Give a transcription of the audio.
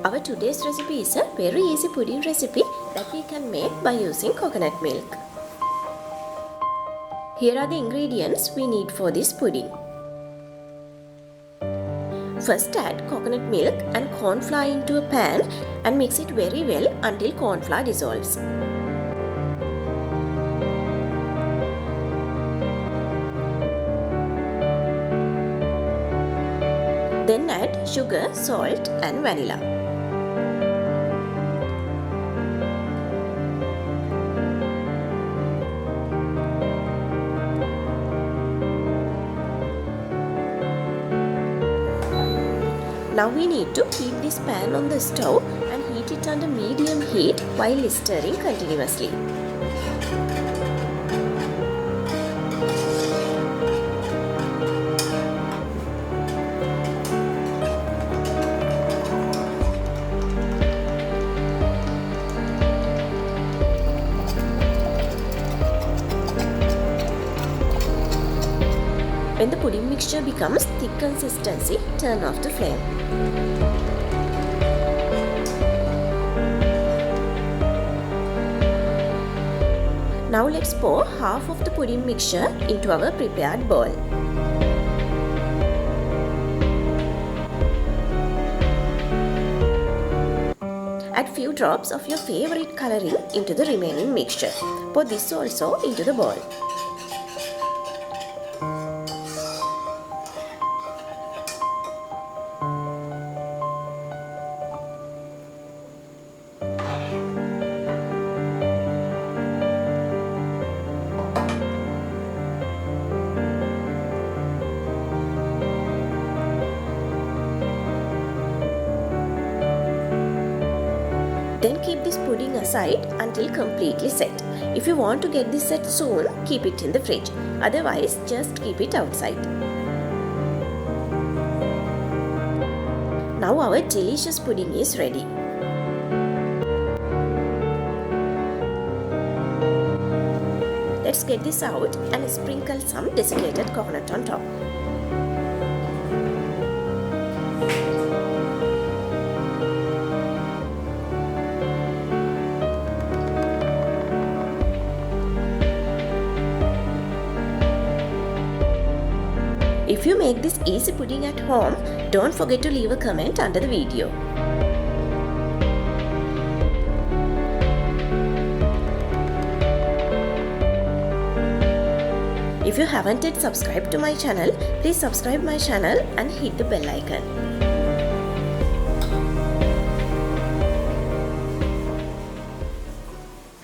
Our today's recipe is a very easy pudding recipe that we can make by using coconut milk. Here are the ingredients we need for this pudding. First add coconut milk and corn flour into a pan and mix it very well until corn flour dissolves. Then add sugar, salt and vanilla. Now we need to keep this pan on the stove and heat it under medium heat while stirring continuously. When the pudding mixture becomes thick consistency, turn off the flame. Now let's pour half of the pudding mixture into our prepared bowl. Add few drops of your favorite coloring into the remaining mixture. Pour this also into the bowl. Then keep this pudding aside until completely set. If you want to get this set soon, keep it in the fridge. Otherwise, just keep it outside. Now our delicious pudding is ready. Let's get this out and sprinkle some desiccated coconut on top. If you make this easy pudding at home, don't forget to leave a comment under the video. If you haven't yet subscribed to my channel, please subscribe my channel and hit the bell icon.